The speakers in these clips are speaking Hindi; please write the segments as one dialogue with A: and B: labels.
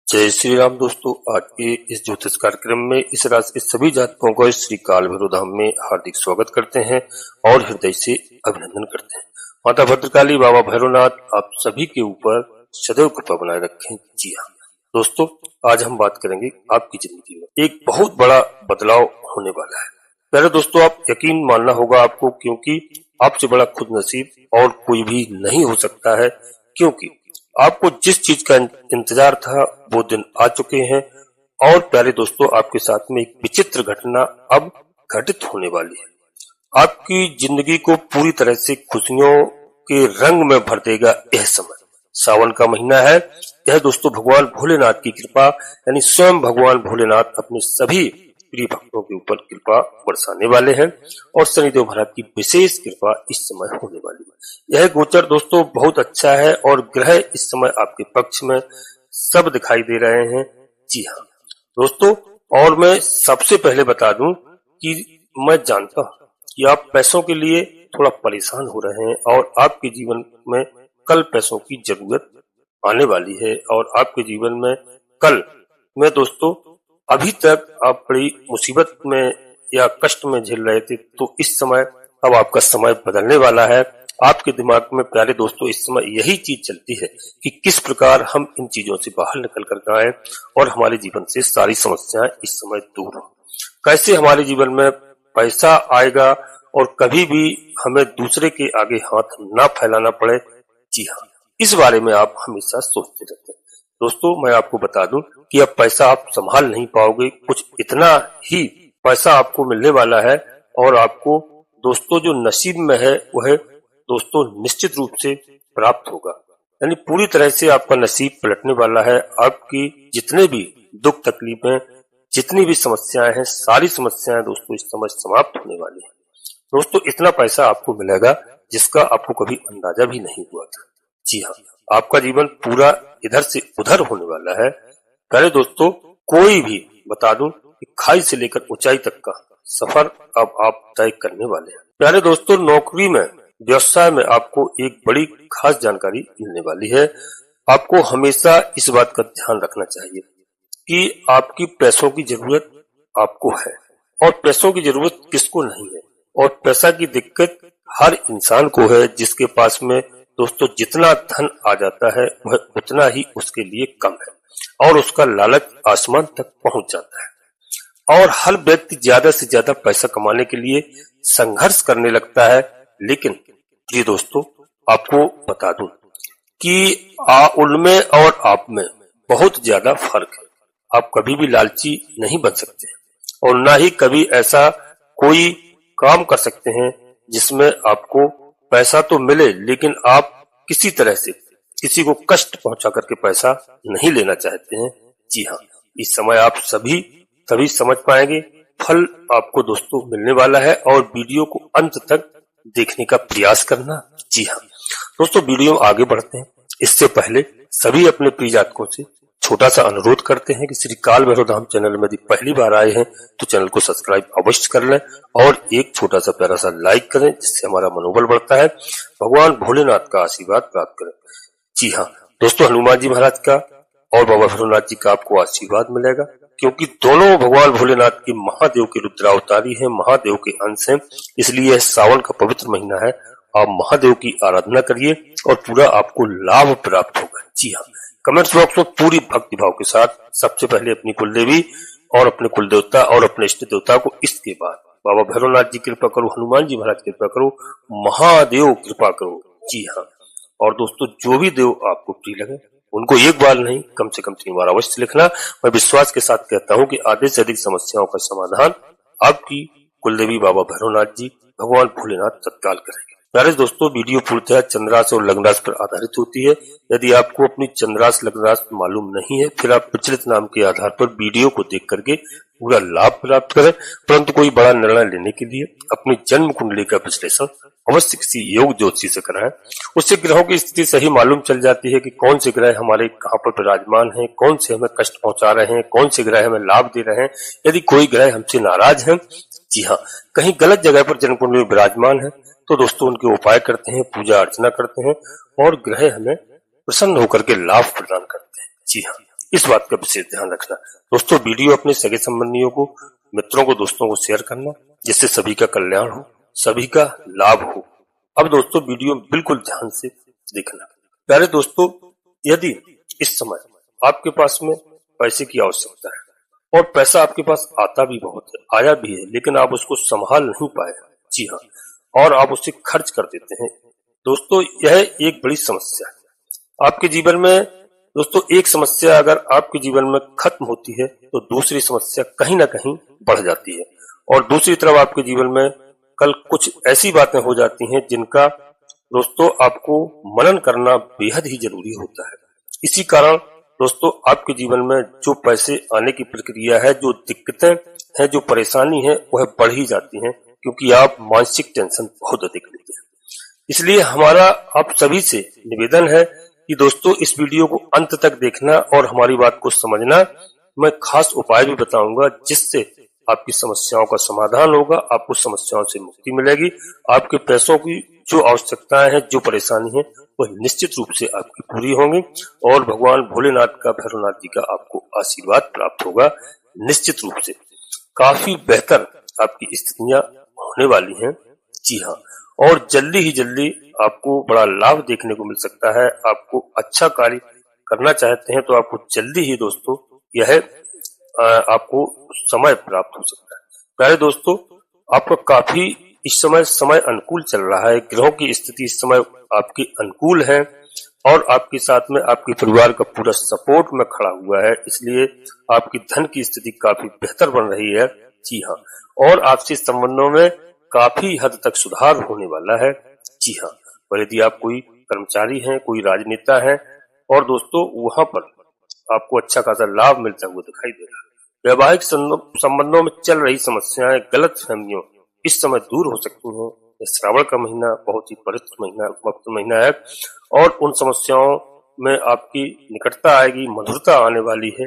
A: जय श्री राम दोस्तों। आज के इस ज्योतिष कार्यक्रम में इस राशि के सभी जातकों को श्री काल भैरव धाम में हार्दिक स्वागत करते हैं और हृदय से अभिनंदन करते हैं। माता भद्रकाली, बाबा भैरवनाथ आप सभी के ऊपर सदैव कृपा बनाए रखें। जी हाँ दोस्तों, आज हम बात करेंगे आपकी जिंदगी में एक बहुत बड़ा बदलाव होने वाला है। पहले दोस्तों, आप यकीन मानना होगा आपको, क्योंकि आपसे बड़ा खुद नसीब और कोई भी नहीं हो सकता है। क्योंकि आपको जिस चीज का इंतजार था वो दिन आ चुके हैं। और प्यारे दोस्तों, आपके साथ में एक विचित्र घटना अब घटित होने वाली है। आपकी जिंदगी को पूरी तरह से खुशियों के रंग में भर देगा यह समय। सावन का महीना है यह दोस्तों, भगवान भोलेनाथ की कृपा यानी स्वयं भगवान भोलेनाथ अपने सभी प्रिय भक्तों के ऊपर कृपा बरसाने वाले हैं और शनिदेव महाराज की विशेष कृपा इस समय होने वाली है। यह गोचर दोस्तों बहुत अच्छा है और ग्रह इस समय आपके पक्ष में सब दिखाई दे रहे हैं। जी हाँ दोस्तों, और मैं सबसे पहले बता दूं कि मैं जानता हूं कि आप पैसों के लिए थोड़ा परेशान हो रहे हैं और आपके जीवन में कल पैसों की जरूरत आने वाली है। और आपके जीवन में कल में दोस्तों, अभी तक आप बड़ी मुसीबत में या कष्ट में झेल रहे थे, तो इस समय अब आपका समय बदलने वाला है। आपके दिमाग में प्यारे दोस्तों इस समय यही चीज चलती है कि किस प्रकार हम इन चीजों से बाहर निकल कर आए और हमारे जीवन से सारी समस्याएं इस समय दूर हो। कैसे हमारे जीवन में पैसा आएगा और कभी भी हमें दूसरे के आगे हाथ ना फैलाना पड़े। जी हाँ, इस बारे में आप हमेशा सोचते रहते हैं। दोस्तों, मैं आपको बता दूं कि अब पैसा आप संभाल नहीं पाओगे। कुछ इतना ही पैसा आपको मिलने वाला है और आपको दोस्तों जो नसीब में है वह दोस्तों निश्चित रूप से प्राप्त होगा। यानी पूरी तरह से आपका नसीब पलटने वाला है। आपकी जितने भी दुख तकलीफें, जितनी भी समस्याएं हैं, सारी समस्याएं दोस्तों इस समय समाप्त होने वाली है। दोस्तों, इतना पैसा आपको मिलेगा जिसका आपको कभी अंदाजा भी नहीं हुआ था। जी हाँ, आपका जीवन पूरा इधर से उधर होने वाला है। पहले दोस्तों, कोई भी बता दूं कि खाई से लेकर ऊंचाई तक का सफर अब आप तय करने वाले हैं। प्यारे दोस्तों, नौकरी में, व्यवसाय में आपको एक बड़ी खास जानकारी मिलने वाली है। आपको हमेशा इस बात का ध्यान रखना चाहिए कि आपकी पैसों की जरूरत आपको है और पैसों की जरूरत किसको नहीं है। और पैसा की दिक्कत हर इंसान को है। जिसके पास में दोस्तों जितना धन आ जाता है वह उतना ही उसके लिए कम है और उसका लालच आसमान तक पहुंच जाता है। और हर व्यक्ति ज्यादा से ज्यादा पैसा कमाने के लिए संघर्ष करने लगता है। लेकिन प्रिय दोस्तों, आपको बता दूं कि उनमें और आप में बहुत ज्यादा फर्क है। आप कभी भी लालची नहीं बन सकते और ना ही कभी ऐसा कोई काम कर सकते हैं जिसमें आपको पैसा तो मिले लेकिन आप किसी तरह से किसी को कष्ट पहुंचा करके पैसा नहीं लेना चाहते हैं। जी हाँ, इस समय आप सभी तभी समझ पाएंगे। फल आपको दोस्तों मिलने वाला है और वीडियो को अंत तक देखने का प्रयास करना। जी हाँ दोस्तों, वीडियो आगे बढ़ते हैं इससे पहले सभी अपने प्रिय जातकों से छोटा सा अनुरोध करते हैं कि श्री काल भैरव धाम चैनल में यदि पहली बार आए हैं तो चैनल को सब्सक्राइब अवश्य कर लें और एक छोटा सा प्यारा सा लाइक करें, जिससे हमारा मनोबल बढ़ता है। भगवान भोलेनाथ का आशीर्वाद प्राप्त करें। जी हाँ दोस्तों, हनुमान जी महाराज का और बाबा भैरवनाथ जी का आपको आशीर्वाद मिलेगा, क्योंकि दोनों भगवान भोलेनाथ के महादेव के रुद्रावतारी है, महादेव के अंश है। इसलिए यह सावन का पवित्र महीना है। आप महादेव की आराधना करिए और पूरा आपको लाभ प्राप्त होगा। जी हाँ, कमेंट्स बॉक्स में पूरी भक्ति भाव के साथ सबसे पहले अपनी कुलदेवी और अपने कुल देवता और अपने इष्ट देवता को, इसके बाद बाबा भैरवनाथ जी कृपा करो, हनुमान जी महाराज कृपा करो, महादेव कृपा करो। जी हाँ, और दोस्तों जो भी देव आपको प्रिय लगे उनको एक बार नहीं कम से कम 3 बार अवश्य लिखना। मैं विश्वास के साथ कहता हूँ कि आधे से अधिक समस्याओं का समाधान आपकी कुलदेवी बाबा भैरवनाथ जी भगवान भोलेनाथ तत्काल करेंगे। प्यारे दोस्तों, वीडियो पूर्णतः चंद्रास और लग्नराशि पर आधारित होती है। यदि आपको अपनी चंद्रास लग्नराशि मालूम नहीं है, फिर आप प्रचलित नाम के आधार पर वीडियो को देख करके पूरा लाभ प्राप्त करें। परंतु कोई बड़ा निर्णय लेने के लिए अपनी जन्म कुंडली का विश्लेषण अवश्य किसी योग ज्योतिषी से कराएं। उससे ग्रहों की स्थिति सही मालूम चल जाती है कि कौन से ग्रह हमारे कहाँ पर विराजमान हैं, कौन से हमें कष्ट पहुंचा रहे हैं, कौन से ग्रह हमें लाभ दे रहे हैं। यदि कोई ग्रह हमसे नाराज है, जी हाँ, कहीं गलत जगह पर जन्म कुंडली में विराजमान है, तो दोस्तों उनके उपाय करते हैं, पूजा अर्चना करते हैं और ग्रह हमें प्रसन्न होकर के लाभ प्रदान करते हैं। जी हाँ, इस बात का विशेष ध्यान रखना। दोस्तों वीडियो अपने सगे संबंधियों को, मित्रों को, दोस्तों को शेयर करना, जिससे सभी का कल्याण हो, सभी का लाभ हो। अब दोस्तों वीडियो बिल्कुल ध्यान से देखना। प्यारे दोस्तों, यदि इस समय आपके पास में पैसे की आवश्यकता है और पैसा आपके पास आता भी बहुत है, आया भी है, लेकिन आप उसको संभाल नहीं पाए, जी हाँ, और आप उसे खर्च कर देते हैं, दोस्तों यह एक बड़ी समस्या है आपके जीवन में। दोस्तों एक समस्या अगर आपके जीवन में खत्म होती है तो दूसरी समस्या कहीं ना कहीं बढ़ जाती है, और दूसरी तरफ आपके जीवन में कल कुछ ऐसी बातें हो जाती हैं जिनका दोस्तों आपको मनन करना बेहद ही जरूरी होता है। इसी कारण दोस्तों आपके जीवन में जो पैसे आने की प्रक्रिया है, जो दिक्कतें हैं, जो परेशानी है, वह बढ़ ही जाती हैं, क्योंकि आप मानसिक टेंशन बहुत अधिक लेते हैं। इसलिए हमारा आप सभी से निवेदन है कि दोस्तों इस वीडियो को अंत तक देखना और हमारी बात को समझना। मैं खास उपाय भी बताऊंगा जिससे आपकी समस्याओं का समाधान होगा, आपको समस्याओं से मुक्ति मिलेगी, आपके पैसों की जो आवश्यकताएं हैं, जो परेशानी है, वह निश्चित रूप से आपकी पूरी होंगी और भगवान भोलेनाथ का, भैरवनाथ जी का आपको आशीर्वाद प्राप्त होगा। निश्चित रूप से काफी बेहतर आपकी स्थितियां होने वाली हैं, जी हाँ, और जल्दी ही जल्दी आपको बड़ा लाभ देखने को मिल सकता है। आपको अच्छा कार्य करना चाहते हैं तो आपको जल्दी ही दोस्तों यह आपको समय प्राप्त हो सकता है। प्यारे दोस्तों, आपका काफी इस समय अनुकूल चल रहा है, ग्रहों की स्थिति इस समय आपकी अनुकूल है और आपके साथ में आपके परिवार का पूरा सपोर्ट में खड़ा हुआ है, इसलिए आपकी धन की स्थिति काफी बेहतर बन रही है, जी हाँ, और आपसे संबंधों में काफी हद तक सुधार होने वाला है, जी हाँ। और यदि आप कोई कर्मचारी हैं, कोई राजनेता है, और दोस्तों वहां पर आपको अच्छा खासा लाभ मिलता हुआ दिखाई दे रहा है। वैवाहिक संबंधों में चल रही समस्याएं, गलत फहमियों इस समय दूर हो सकती हैं। श्रावण का महीना बहुत ही पवित्र महीना है और उन समस्याओं में आपकी निकटता आएगी, मधुरता आने वाली है।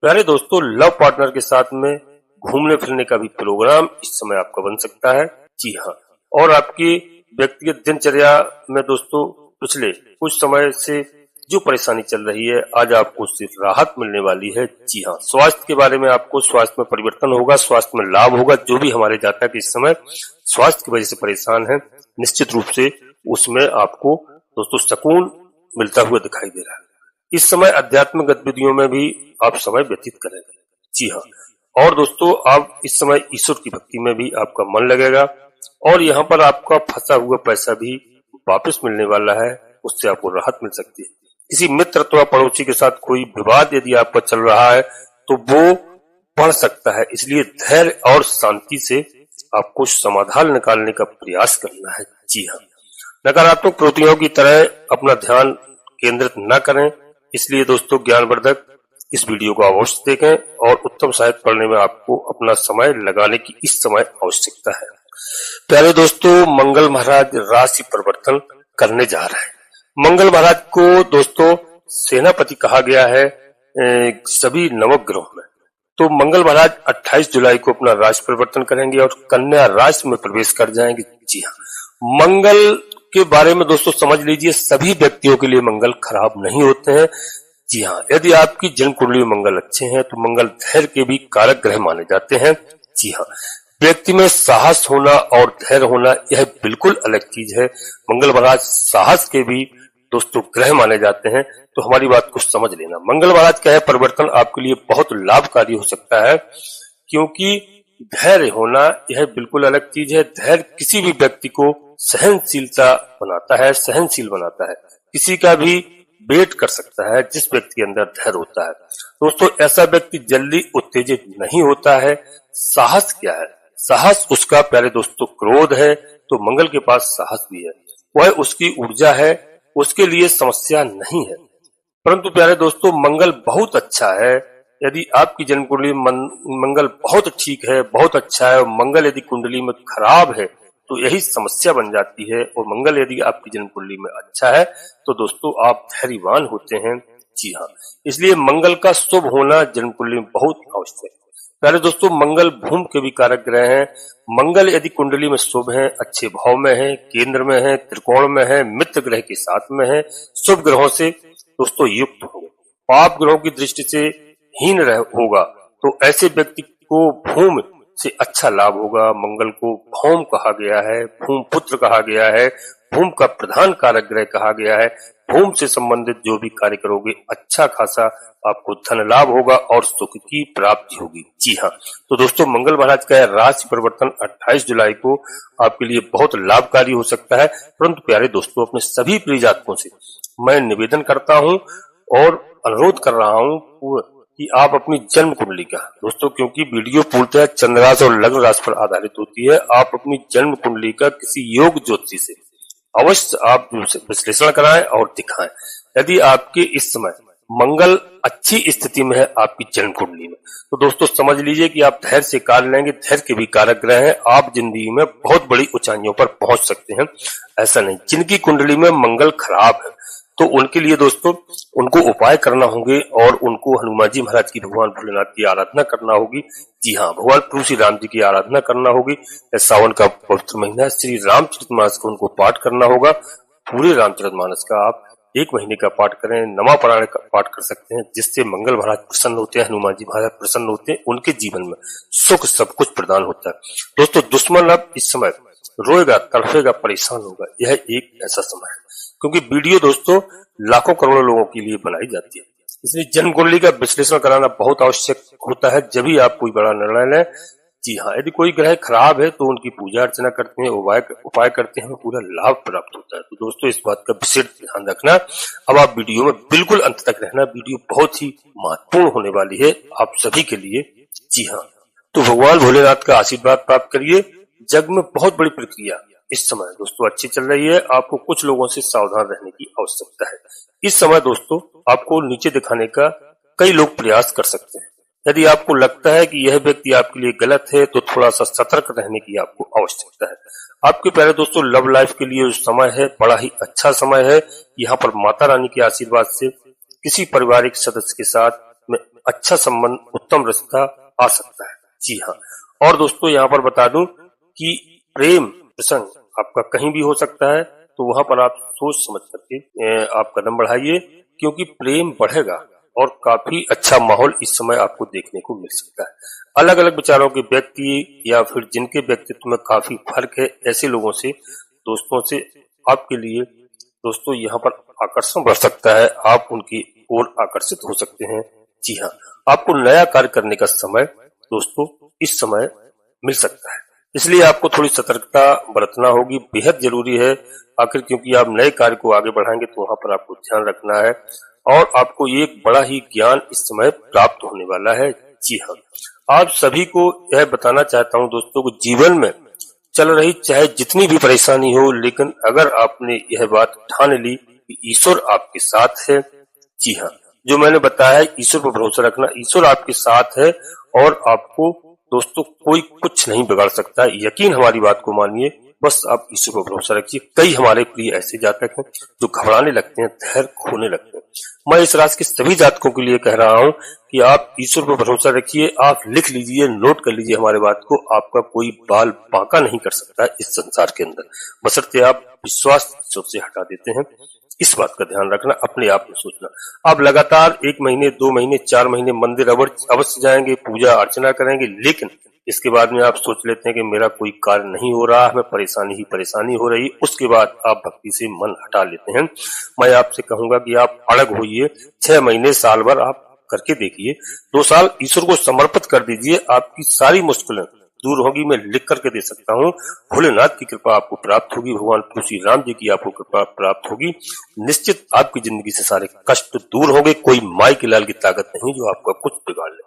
A: प्यारे दोस्तों, लव पार्टनर के साथ में घूमने फिरने का भी प्रोग्राम इस समय आपका बन सकता है, जी हाँ, और आपकी व्यक्तिगत दिनचर्या में दोस्तों पिछले कुछ समय से जो परेशानी चल रही है, आज आपको सिर्फ राहत मिलने वाली है, जी हाँ। स्वास्थ्य के बारे में आपको स्वास्थ्य में परिवर्तन होगा, स्वास्थ्य में लाभ होगा। जो भी हमारे जातक इस समय स्वास्थ्य की वजह से परेशान है, निश्चित रूप से उसमें आपको दोस्तों सुकून मिलता हुआ दिखाई दे रहा है। इस समय आध्यात्मिक गतिविधियों में भी आप समय व्यतीत करेंगे, जी हाँ, और दोस्तों आप इस समय ईश्वर की भक्ति में भी आपका मन लगेगा और यहाँ पर आपका फंसा हुआ पैसा भी वापस मिलने वाला है, उससे आपको राहत मिल सकती है। किसी मित्र अथवा पड़ोसी के साथ कोई विवाद यदि आपका चल रहा है तो वो बढ़ सकता है, इसलिए धैर्य और शांति से आपको समाधान निकालने का प्रयास करना है, जी हाँ। नकारात्मक प्रवृत्तियों की तरह अपना ध्यान केंद्रित न करें, इसलिए दोस्तों ज्ञानवर्धक इस वीडियो को अवश्य देखें और उत्तम साहित्य पढ़ने में आपको अपना समय लगाने की इस समय आवश्यकता है। प्यारे दोस्तों, मंगल महाराज राशि परिवर्तन करने जा रहे हैं। मंगल महाराज को दोस्तों सेनापति कहा गया है सभी नवग्रहों में। तो मंगल महाराज 28 जुलाई को अपना राशि परिवर्तन करेंगे और कन्या राशि में प्रवेश कर जाएंगे, जी हाँ। मंगल के बारे में दोस्तों समझ लीजिए, सभी व्यक्तियों के लिए मंगल खराब नहीं होते हैं, जी हाँ। यदि आपकी जन्म कुंडली में मंगल अच्छे हैं तो मंगल धैर्य के भी कारक ग्रह माने जाते हैं, जी हाँ। व्यक्ति में साहस होना और धैर्य होना यह बिल्कुल अलग चीज है। मंगल महाराज साहस के भी दोस्तों ग्रह माने जाते हैं, तो हमारी बात को समझ लेना। मंगल महाराज का यह परिवर्तन आपके लिए बहुत लाभकारी हो सकता है, क्योंकि धैर्य होना यह बिल्कुल अलग चीज है। धैर्य किसी भी व्यक्ति को सहनशीलता बनाता है, सहनशील बनाता है, किसी का भी वेट कर सकता है जिस व्यक्ति के अंदर धैर्य होता है। दोस्तों ऐसा व्यक्ति जल्दी उत्तेजित नहीं होता है। साहस क्या है? साहस उसका प्यारे दोस्तों क्रोध है, तो मंगल के पास साहस भी है, वह उसकी ऊर्जा है, उसके लिए समस्या नहीं है। परंतु प्यारे दोस्तों मंगल बहुत अच्छा है। यदि आपकी जन्म कुंडली मंगल बहुत ठीक है, बहुत अच्छा है, और मंगल यदि कुंडली में खराब है तो यही समस्या बन जाती है। और मंगल यदि आपकी जन्म कुंडली में अच्छा है तो दोस्तों आप धैर्यवान होते हैं, जी हाँ। इसलिए मंगल का शुभ होना जन्म कुंडली में बहुत आवश्यक है। प्यारे दोस्तों मंगल भूमि के भी कारक ग्रह हैं। मंगल यदि कुंडली में शुभ है, अच्छे भाव में है, केंद्र में है, त्रिकोण में है, मित्र ग्रह के साथ में है, शुभ ग्रहों से दोस्तों युक्त हो, पाप ग्रहों की दृष्टि से हीन होगा, तो ऐसे व्यक्ति को भूमि से अच्छा लाभ होगा। मंगल को भौम कहा गया है, भूम पुत्र कहा गया है, भूम का प्रधान कारक ग्रह कहा गया है। भूम से संबंधित जो भी कार्य करोगे अच्छा खासा आपको धन लाभ होगा और सुख की प्राप्ति होगी। जी हाँ, तो दोस्तों मंगल महाराज का राशि परिवर्तन 28 जुलाई को आपके लिए बहुत लाभकारी हो सकता है। परंतु प्यारे दोस्तों, अपने सभी प्रिय जातकों से मैं निवेदन करता हूँ और अनुरोध कर रहा हूँ कि आप अपनी जन्म कुंडली का, दोस्तों क्योंकि वीडियो पूर्णतः चंद्र राशि और लग्न राशि पर आधारित होती है, आप अपनी जन्म कुंडली का किसी योग ज्योतिषी से अवश्य आप विश्लेषण कराएं और दिखाएं। यदि आपके इस समय मंगल अच्छी स्थिति में है आपकी जन्म कुंडली में, तो दोस्तों समझ लीजिए कि आप धैर्य से कार्य लेंगे। धैर्य के भी कारक ग्रह हैं, आप जिंदगी में बहुत बड़ी ऊंचाइयों पर पहुंच सकते हैं। ऐसा नहीं, जिनकी कुंडली में मंगल खराब है तो उनके लिए दोस्तों उनको उपाय करना होंगे और उनको हनुमान जी महाराज की, भगवान भोलेनाथ की आराधना करना होगी। जी हाँ, भगवान तुलसी राम जी की आराधना करना होगी। सावन का पवित्र महीना है, श्री रामचरितमानस का उनको पाठ करना होगा। पूरे रामचरितमानस का आप 1 महीने का पाठ करें, नवापरायण का पाठ कर सकते हैं, जिससे मंगल महाराज प्रसन्न होते हैं, हनुमान जी महाराज प्रसन्न होते हैं, उनके जीवन में सुख सब कुछ प्रदान होता है। दोस्तों दुश्मन अब इस समय रोएगा, तड़फेगा, परेशान होगा। यह एक ऐसा समय है क्योंकि वीडियो दोस्तों लाखों करोड़ों लोगों के लिए बनाई जाती है, इसलिए जन्म कुंडली का विश्लेषण कराना बहुत आवश्यक होता है जब भी आप कोई बड़ा निर्णय लें। जी हाँ, यदि कोई ग्रह खराब है तो उनकी पूजा अर्चना करते हैं, उपाय करते हैं, पूरा लाभ प्राप्त होता है। तो दोस्तों इस बात का विशेष ध्यान रखना। अब आप वीडियो में बिल्कुल अंत तक रहना, वीडियो बहुत ही महत्वपूर्ण होने वाली है आप सभी के लिए। जी हाँ, तो भगवान भोलेनाथ का आशीर्वाद प्राप्त करिए। जग में बहुत बड़ी प्रक्रिया इस समय दोस्तों अच्छी चल रही है, आपको कुछ लोगों से सावधान रहने की आवश्यकता है। इस समय दोस्तों आपको नीचे दिखाने का कई लोग प्रयास कर सकते हैं। यदि आपको लगता है कि यह व्यक्ति आपके लिए गलत है तो थोड़ा सा सतर्क रहने की आपको आवश्यकता है। आपके प्यारे दोस्तों लव लाइफ के लिए जो समय है बड़ा ही अच्छा समय है। यहाँ पर माता रानी के आशीर्वाद से किसी पारिवारिक सदस्य के साथ में अच्छा संबंध, उत्तम रिश्ता आ सकता है। जी हाँ, और दोस्तों यहाँ पर बता दूं कि प्रेम प्रसंग आपका कहीं भी हो सकता है, तो वहां पर आप सोच समझ करके आप कदम बढ़ाइए, क्योंकि प्रेम बढ़ेगा और काफी अच्छा माहौल इस समय आपको देखने को मिल सकता है। अलग अलग विचारों के व्यक्ति या फिर जिनके व्यक्तित्व में काफी फर्क है, ऐसे लोगों से, दोस्तों से आपके लिए दोस्तों यहाँ पर आकर्षण बढ़ सकता है, आप उनकी ओर आकर्षित हो सकते हैं। जी हाँ, आपको नया कार्य करने का समय दोस्तों इस समय मिल सकता है, इसलिए आपको थोड़ी सतर्कता बरतना होगी, बेहद जरूरी है। आखिर क्योंकि आप नए कार्य को आगे बढ़ाएंगे तो वहां पर आपको ध्यान रखना है और आपको एक बड़ा ही ज्ञान इस समय प्राप्त होने वाला है। जी हाँ, आप सभी को यह बताना चाहता हूं दोस्तों को, जीवन में चल रही चाहे जितनी भी परेशानी हो, लेकिन अगर आपने यह बात ठान ली कि ईश्वर आपके साथ है, जी हाँ, जो मैंने बताया है ईश्वर पर भरोसा रखना, ईश्वर आपके साथ है और आपको दोस्तों कोई कुछ नहीं बिगाड़ सकता। यकीन हमारी बात को मानिए, बस आप ईश्वर पर भरोसा रखिए। कई हमारे प्रिय ऐसे जातक हैं जो घबराने लगते हैं, धैर्य खोने लगते हैं। मैं इस राशि के सभी जातकों के लिए कह रहा हूं कि आप ईश्वर पर भरोसा रखिए। आप लिख लीजिए, नोट कर लीजिए हमारे बात को, आपका कोई बाल बांका नहीं कर सकता इस संसार के अंदर, बशर्ते आप विश्वास से हटा देते हैं। इस बात का ध्यान रखना, अपने आप में सोचना। आप लगातार 1 महीने, 2 महीने, 4 महीने मंदिर अवश्य जाएंगे, पूजा अर्चना करेंगे, लेकिन इसके बाद में आप सोच लेते हैं कि मेरा कोई कार्य नहीं हो रहा, हमें परेशानी ही परेशानी हो रही, उसके बाद आप भक्ति से मन हटा लेते हैं। मैं आपसे कहूंगा कि आप अलग होइए, 6 महीने, साल भर आप करके देखिए, 2 साल ईश्वर को समर्पित कर दीजिए, आपकी सारी मुश्किलें दूर होगी। मैं लिख करके दे सकता हूँ, भोलेनाथ की कृपा आपको प्राप्त होगी, भगवान तुलसी राम जी की आपको कृपा प्राप्त होगी, निश्चित आपकी जिंदगी से सारे कष्ट दूर होंगे। कोई माई के लाल की ताकत नहीं जो आपका कुछ बिगाड़ ले।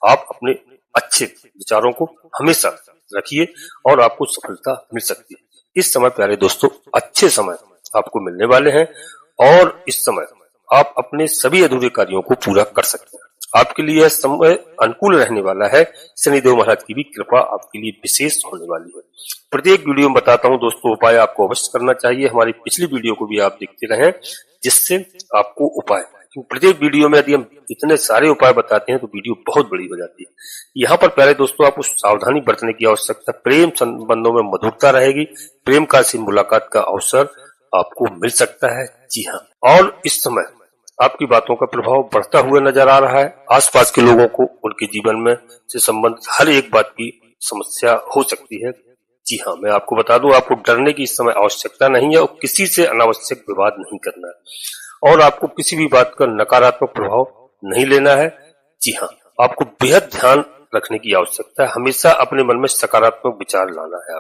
A: आप अपने अच्छे विचारों को हमेशा रखिए और आपको सफलता मिल सकती है। इस समय प्यारे दोस्तों अच्छे समय आपको मिलने वाले हैं और इस समय आप अपने सभी अधूरे कार्यों को पूरा कर सकते हैं। आपके लिए यह समय अनुकूल रहने वाला है। शनिदेव महाराज की भी कृपा आपके लिए विशेष होने वाली है। प्रत्येक वीडियो में बताता हूं दोस्तों, उपाय आपको अवश्य करना चाहिए। हमारी पिछली वीडियो को भी आप देखते रहें, जिससे आपको उपाय, प्रत्येक वीडियो में यदि हम इतने सारे उपाय बताते हैं तो वीडियो बहुत बड़ी हो जाती है। यहाँ पर प्यारे दोस्तों आपको सावधानी बरतने की आवश्यकता। प्रेम संबंधों में मधुरता रहेगी, प्रेम से मुलाकात का अवसर आपको मिल सकता है। जी हाँ, और इस समय आपकी बातों का प्रभाव बढ़ता हुआ नजर आ रहा है। आसपास के लोगों को उनके जीवन में से संबंधित हर एक बात की समस्या हो सकती है। जी हाँ, मैं आपको बता दूं, आपको डरने की इस समय आवश्यकता नहीं है और किसी से अनावश्यक विवाद नहीं करना है और आपको किसी भी बात का नकारात्मक प्रभाव नहीं लेना है। जी हाँ, आपको बेहद ध्यान रखने की आवश्यकता है। हमेशा अपने मन में सकारात्मक विचार लाना है।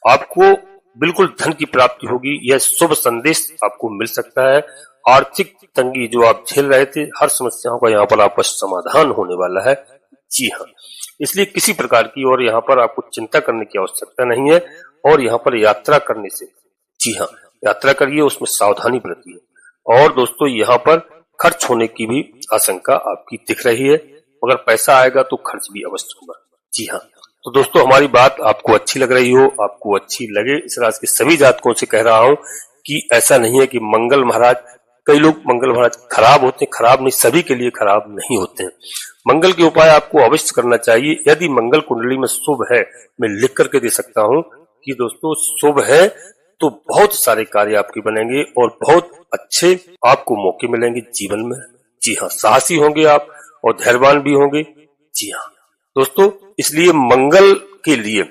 A: आपको बिल्कुल धन की प्राप्ति होगी। यह शुभ संदेश आपको मिल सकता है। आर्थिक तंगी जो आप झेल रहे थे, हर समस्याओं का यहाँ पर आपका समाधान होने वाला है। जी हाँ, इसलिए किसी प्रकार की और यहाँ पर आपको चिंता करने की आवश्यकता नहीं है। और यहाँ पर यात्रा करने से, जी हाँ, यात्रा करिए, उसमें सावधानी बरतिए। और दोस्तों, यहाँ पर खर्च होने की भी आशंका आपकी दिख रही है, मगर पैसा आएगा तो खर्च भी अवश्य होगा। जी हाँ, तो दोस्तों, हमारी बात आपको अच्छी लग रही हो, आपको अच्छी लगे, इस राशि के सभी जातकों से कह रहा हूं कि ऐसा नहीं है कि मंगल महाराज, कई लोग मंगल महाराज खराब होते हैं, खराब नहीं, सभी के लिए खराब नहीं होते हैं। मंगल के उपाय आपको अवश्य करना चाहिए। यदि मंगल कुंडली में शुभ है, मैं लिख करके दे सकता हूं कि दोस्तों शुभ है तो बहुत सारे कार्य आपके बनेंगे और बहुत अच्छे आपको मौके मिलेंगे जीवन में। जी हाँ, साहसी होंगे आप और धैर्यवान भी होंगे। जी हाँ दोस्तों, इसलिए मंगल के लिए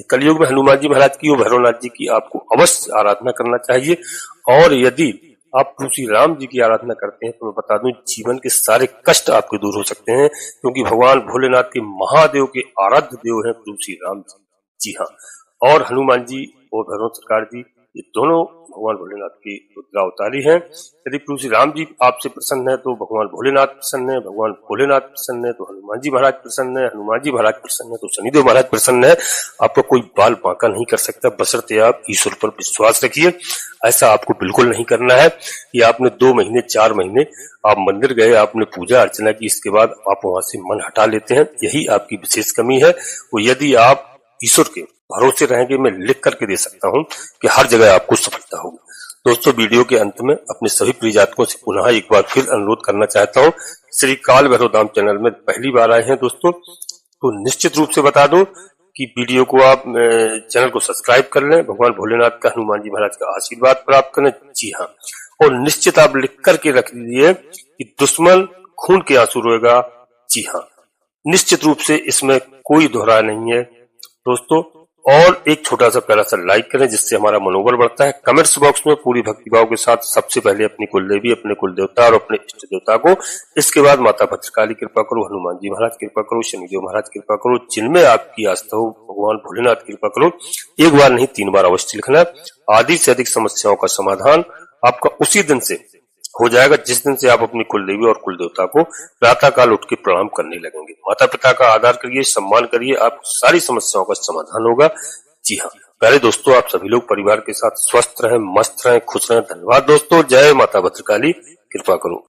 A: कलयुग में हनुमान जी महाराज की और भैरवनाथ जी की आपको अवश्य आराधना करना चाहिए। और यदि आप प्रभु श्री राम जी की आराधना करते हैं तो मैं बता दूं, जीवन के सारे कष्ट आपके दूर हो सकते हैं, क्योंकि भगवान भोलेनाथ के महादेव के आराध्य देव हैं प्रभु श्री राम जी। जी हाँ, और हनुमान जी और भैरव सरकार जी, ये दोनों भगवान भोलेनाथ के रुद्रावतारी हैं। यदि प्रभु श्री राम जी आपसे प्रसन्न है तो भगवान भोलेनाथ प्रसन्न है, भगवान भोलेनाथ प्रसन्न है तो हनुमान जी महाराज प्रसन्न है, हनुमान जी महाराज प्रसन्न है तो शनिदेव महाराज प्रसन्न है। आपको कोई बाल बांका नहीं कर सकता, बशर्ते आप ईश्वर पर विश्वास रखिए। ऐसा आपको बिल्कुल नहीं करना है कि आपने 2 महीने 4 महीने आप मंदिर गए, आपने पूजा अर्चना की, इसके बाद आप वहां से मन हटा लेते हैं। यही आपकी विशेष कमी है। वो यदि आप ईश्वर के भरोसे रहेंगे, मैं लिख करके दे सकता हूं कि हर जगह आपको सफलता होगी। दोस्तों, वीडियो के अंत में अपने सभी प्रिय जातकों से पुनः एक बार फिर अनुरोध करना चाहता हूं, श्री काल भैरव धाम चैनल में पहली बार आए हैं दोस्तों, तो निश्चित रूप से बता दो कि वीडियो को आप चैनल को सब्सक्राइब कर लें, भगवान भोलेनाथ का, हनुमान जी महाराज का आशीर्वाद प्राप्त करें। जी हाँ, और निश्चित आप लिख करके रख लीजिए कि दुश्मन खून के आंसू रोएगा। जी हाँ, निश्चित रूप से इसमें कोई दोहरा नहीं है दोस्तों। और एक छोटा सा प्यारा सा लाइक करें, जिससे हमारा मनोबल बढ़ता है। कमेंट्स बॉक्स में पूरी भक्तिभाव के साथ सबसे पहले अपनी कुलदेवी, अपने कुल देवता और अपने इष्ट देवता को, इसके बाद माता भद्रकाली कृपा करो, हनुमान जी महाराज कृपा करो, शनिदेव महाराज कृपा करो, जिनमें आपकी आस्था हो, भगवान भोलेनाथ कृपा करो। एक बार नहीं 3 बार अवश्य लिखना। आधी से अधिक समस्याओं का समाधान आपका उसी दिन से हो जाएगा जिस दिन से आप अपनी कुलदेवी और कुल देवता को प्रातः काल उठ के प्रणाम करने लगेंगे। माता पिता का आदर करिए, सम्मान करिए, आप सारी समस्याओं का समाधान होगा। जी हाँ प्यारे दोस्तों, आप सभी लोग परिवार के साथ स्वस्थ रहें, मस्त रहें, खुश रहें। धन्यवाद दोस्तों। जय माता भद्रकाली, कृपा करो।